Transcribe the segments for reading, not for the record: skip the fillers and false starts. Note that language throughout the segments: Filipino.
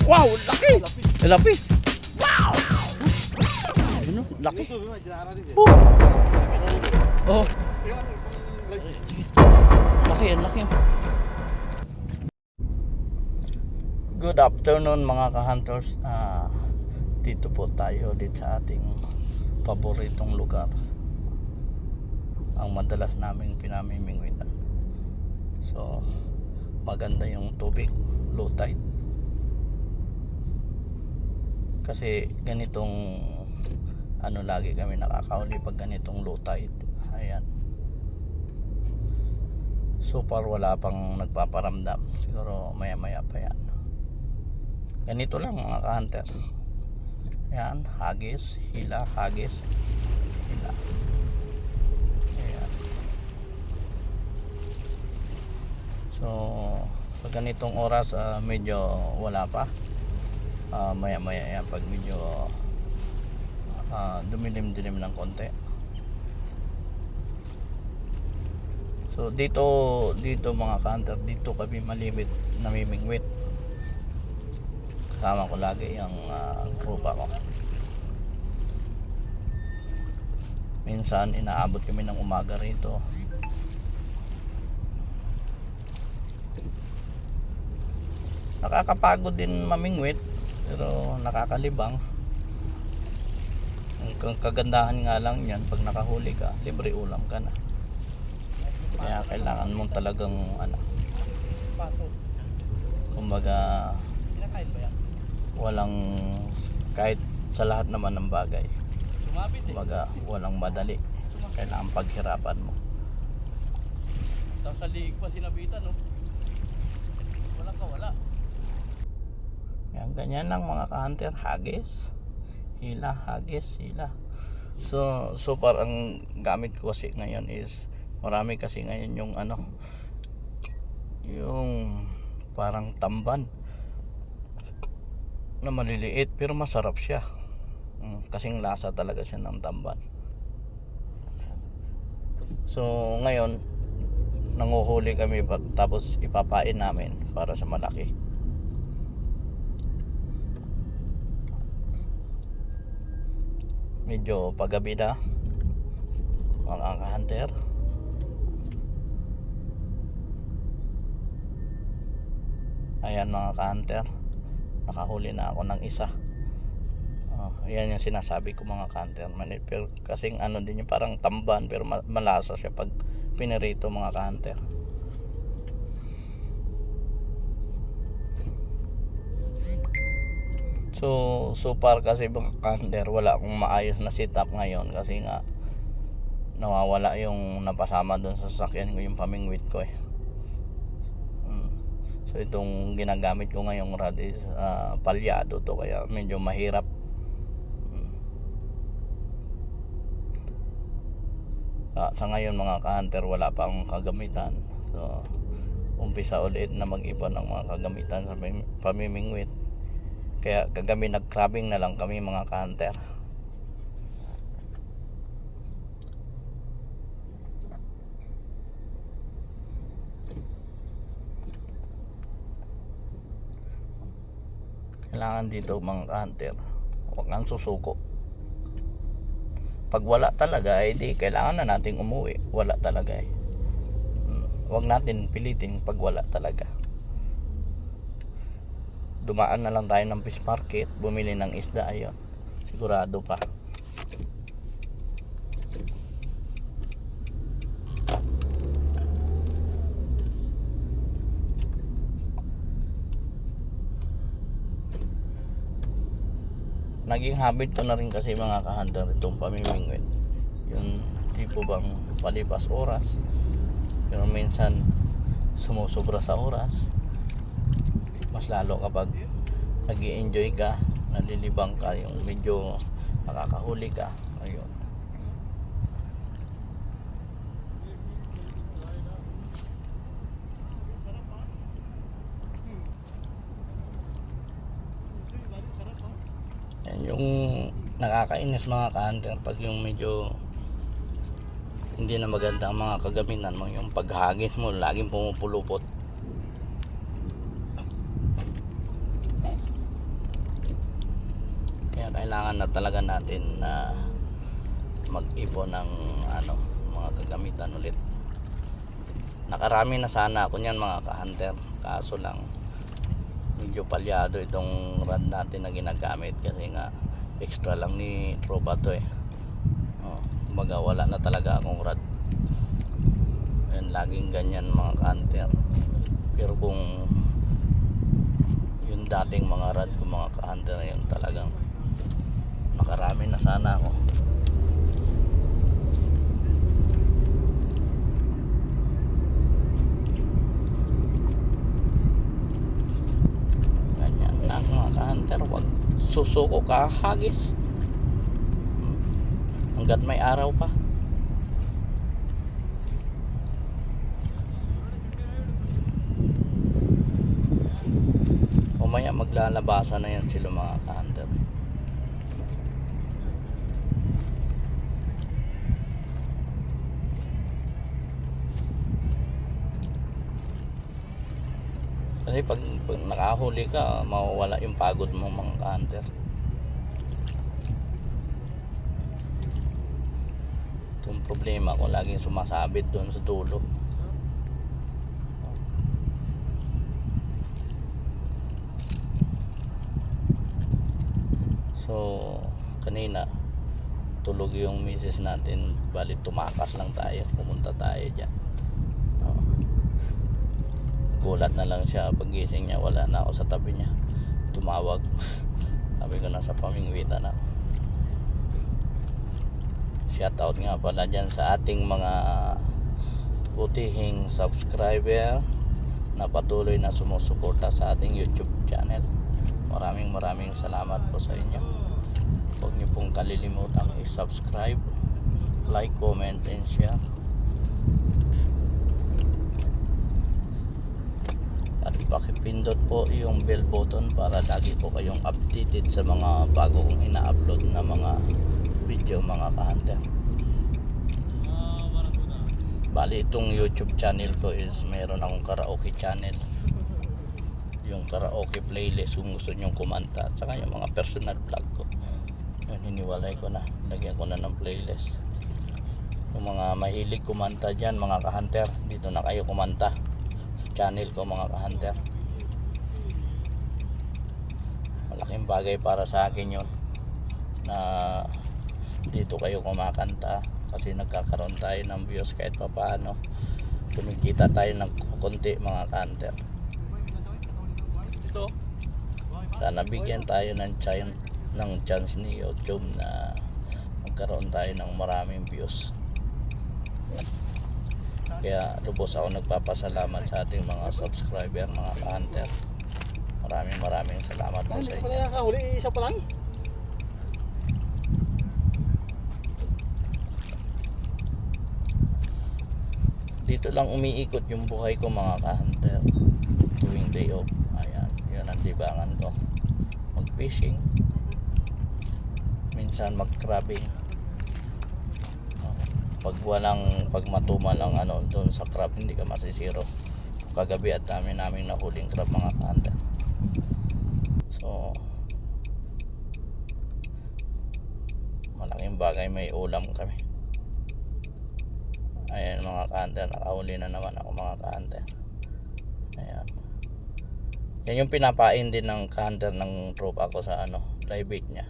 Wow, laki! Lapis! Wow! Ano? Laki! Oh! Oh! Laki, ang laki. Good afternoon mga ka-hunters. Dito po tayo ulit sa ating paboritong lugar. Ang madalas naming pinamimingwitan. So, maganda yung tubig, low tide. Kasi ganitong lagi kami nakakahuli pag ganitong low tide. Ayan. So far wala pang nagpaparamdam. Siguro maya maya pa yan. Ganito lang mga ka-hunter. Ayan, hagis, hila, hagis, hila. Ayan. So sa ganitong oras medyo wala pa. Maya maya yan pag medyo dumilim-dilim ng konti. So dito mga ka-hunter, dito kami malimit namimingwit. Kasama ko lagi yung grupa ko. Minsan inaabot kami ng umaga rito. Nakakapagod din mamingwit, pero nakakalibang. Ang kagandahan nga lang yan, pag nakahuli ka, libre ulam ka na. Kaya kailangan mong talagang kumbaga walang, kahit sa lahat naman ng bagay, kumbaga walang madali, kailangan paghirapan mo. Tapos sa liig pa sinabitan, no? Walang kawala. Yan, ganyan lang mga ka-hunter. Hagis, hila, hagis, hila. So far ang gamit ko kasi ngayon is marami kasi ngayon yung yung parang tamban na maliliit pero masarap siya. Kasing lasa talaga siya ng tamban. So ngayon nanguhuli kami tapos ipapain namin para sa malaki. Medyo paggabi na mga ka-hunter. Ayan mga ka-hunter, nakahuli na ako ng isa. Ayan yung sinasabi ko mga ka-hunter. Pero kasing din yung parang tamban pero malasa siya pag pinirito mga ka-hunter. So far kasi mga ka-hunter, wala akong maayos na setup ngayon kasi nga nawawala yung napasama doon sa sasakyan ko, yung pamingwit ko . So itong ginagamit ko ngayong rod is palyado to, kaya medyo mahirap. Sa ngayon mga ka-hunter, wala pa akong kagamitan. So umpisa ulit na mag-ipon ng mga kagamitan sa pamimingwit. Kaya kagabi nag-crabbing na lang kami mga ka-hunter. Kailangan dito mga ka-hunter, huwag kang susuko. Pag wala talaga, di kailangan na nating umuwi. Wala talaga . Huwag natin pilitin pag wala talaga. Dumaan na lang tayo ng fish market, bumili ng isda, ayun, sigurado pa. Naging habit ko na rin kasi mga ka-hunter itong pamimingwit. Yung tipo bang palipas oras, pero minsan sumusobra sa oras. Mas lalo kapag nag-i-enjoy ka, nalilibang ka, yung medyo nakakahuli ka. Ayun. Yan yung nakakainis mga ka-hunter, pag yung medyo hindi na maganda ang mga kagamitan mo, yung paghagis mo laging pumupulupot. kailangan na talaga natin na mag-ipon ng mga kagamitan ulit. Nakarami na sana ako niyan mga ka-hunter, kaso lang medyo palyado itong rod natin na ginagamit kasi nga extra lang ni tropa to kumbaga wala na talaga akong rod. Yan, laging ganyan mga ka-hunter. Pero kung yung dating mga rod ko mga ka-hunter, yun talagang nakarami na sana ako. Ganyan lang mga ka-hunter, wag susuko ka hagis hanggat may araw pa. Umaya maglalabasa na yan sila mga ka-hunter. Kasi pag nakahuli ka, mawawala yung pagod mo mga ka-hunter. Itong problema ko, laging sumasabit doon sa dulo. So kanina tulog yung misis natin, bali tumakas lang tayo, pumunta tayo dyan. Gulat na lang siya pagising niya, wala na ako sa tabi niya. Tumawag. Sabi ko nasa pamingwitan ako. Shout out nga pala dyan sa ating mga butihing subscriber na patuloy na sumusuporta sa ating YouTube channel. Maraming salamat po sa inyo. Huwag niyo pong kalilimutang i-subscribe, like, comment, and share. At pakipindot po yung bell button para lagi po kayong updated sa mga bago kong ina-upload na mga video mga ka-hunter. Bali itong YouTube channel ko is meron akong karaoke channel. Yung karaoke playlist kung gusto nyong kumanta, at saka yung mga personal vlog ko, yun, hiniwalay ko na, lagyan ko na ng playlist. Yung mga mahilig kumanta dyan mga ka-hunter, dito na kayo kumanta sa channel ko mga ka-hunter. Malaking bagay para sa akin yun na dito kayo kumakanta, kasi nagkakaroon tayo ng views kahit pa paano, kumikita tayo ng konti mga ka-hunter. Sana bigyan tayo ng chance ni YouTube na magkaroon tayo ng maraming views. Kaya lubos ako nagpapasalamat sa ating mga subscriber mga ka-hunter. Maraming salamat po sa inyo. Isa pa lang. Dito lang umiikot yung buhay ko mga ka-hunter tuwing day off. Ayan, yun ang libangan ko. Mag fishing, minsan mag crabbing. Pag matuma lang doon sa crab, hindi ka masisiro. Kagabi at dami namin nahuling crab mga ka-hunter. So malaking bagay may ulam kami. Ayan mga ka-hunter, nakahuli na naman ako mga ka-hunter. Ayan. Yan yung pinapain din ng ka-hunter ng tropa ko sa live bait niya.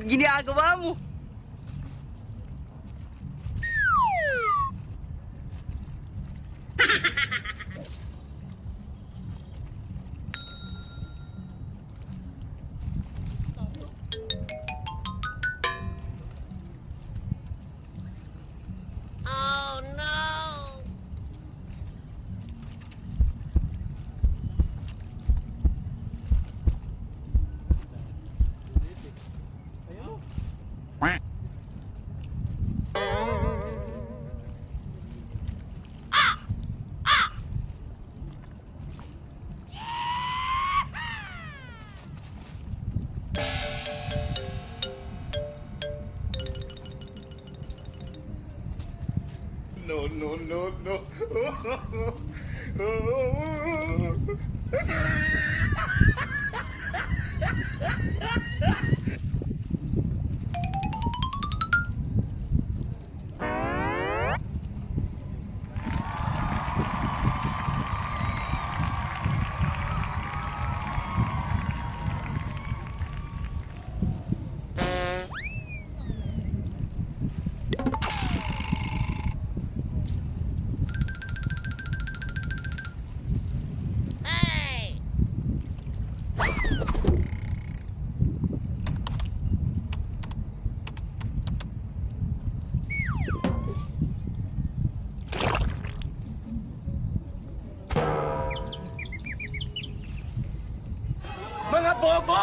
Ginagawa mo. No, no, no, no. Mga bobo!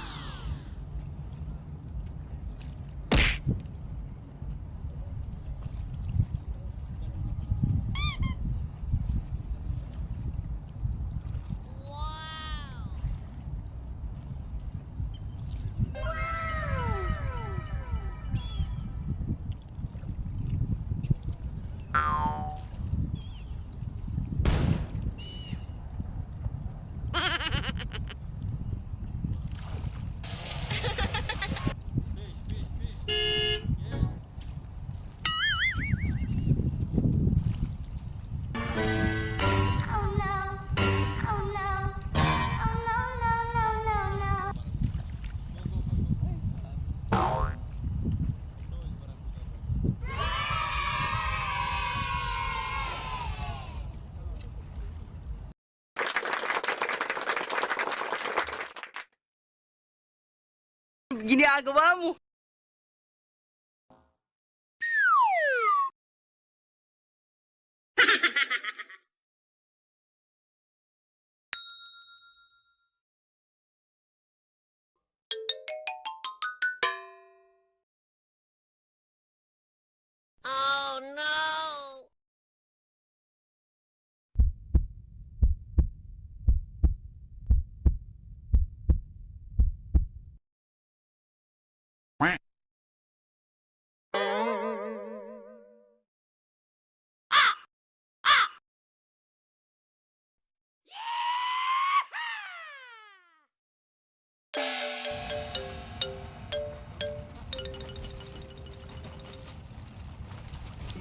Oh no. Oh no. Oh no, no, no, no, no. Ginagawa mo. Oh no.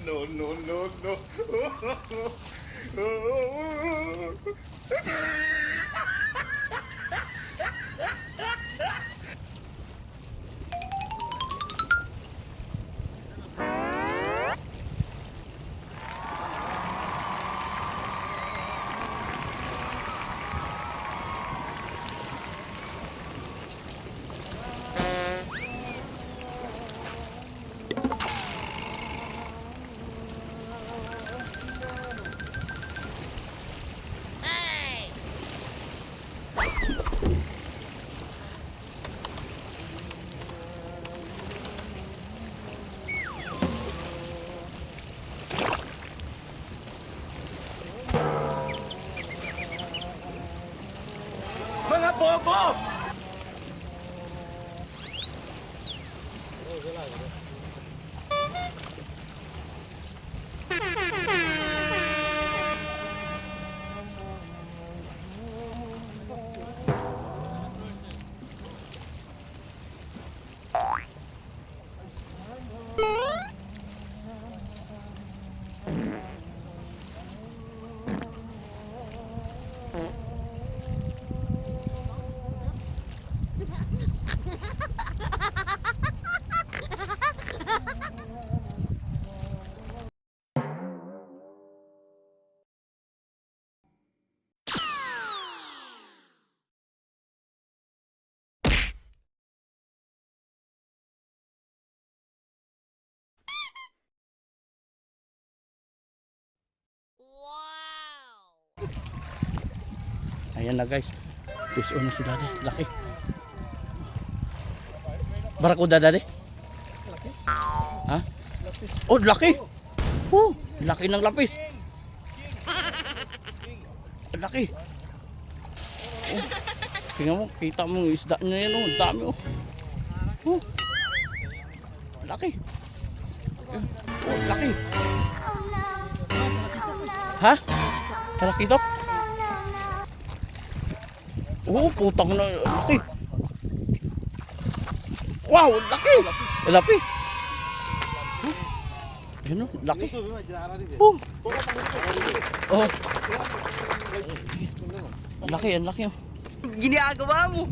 No, no, no, no. Hey. Mga bobo! Ayan na guys. Fish on na si daddy. Laki. Barakuda daddy? Ha? Oh, laki. Oh, laki ng lapis. Laki. Oh, tingnan mo, kita mo yung isda niya yan. Oh, dami oh. Oh, laki. Oh, laki. Oh no. Oh no. Ha? Talaki to? No, no, no. Oh, putang na. Laki. Wow, laki. Lapis. Ayun oh, laki. Oh. Oh. Ang laki, ang laki oh. Ginagawa mo.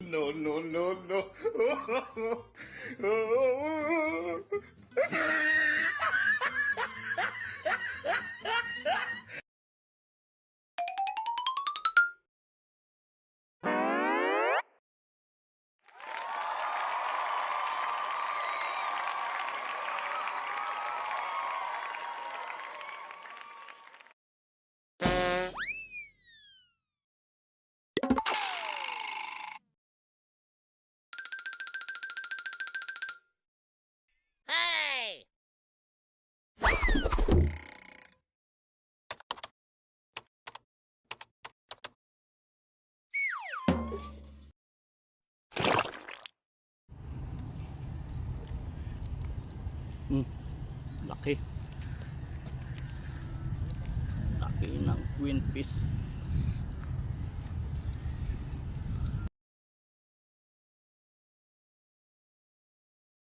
No, no, no, no. Laki. Laki ng queen fish.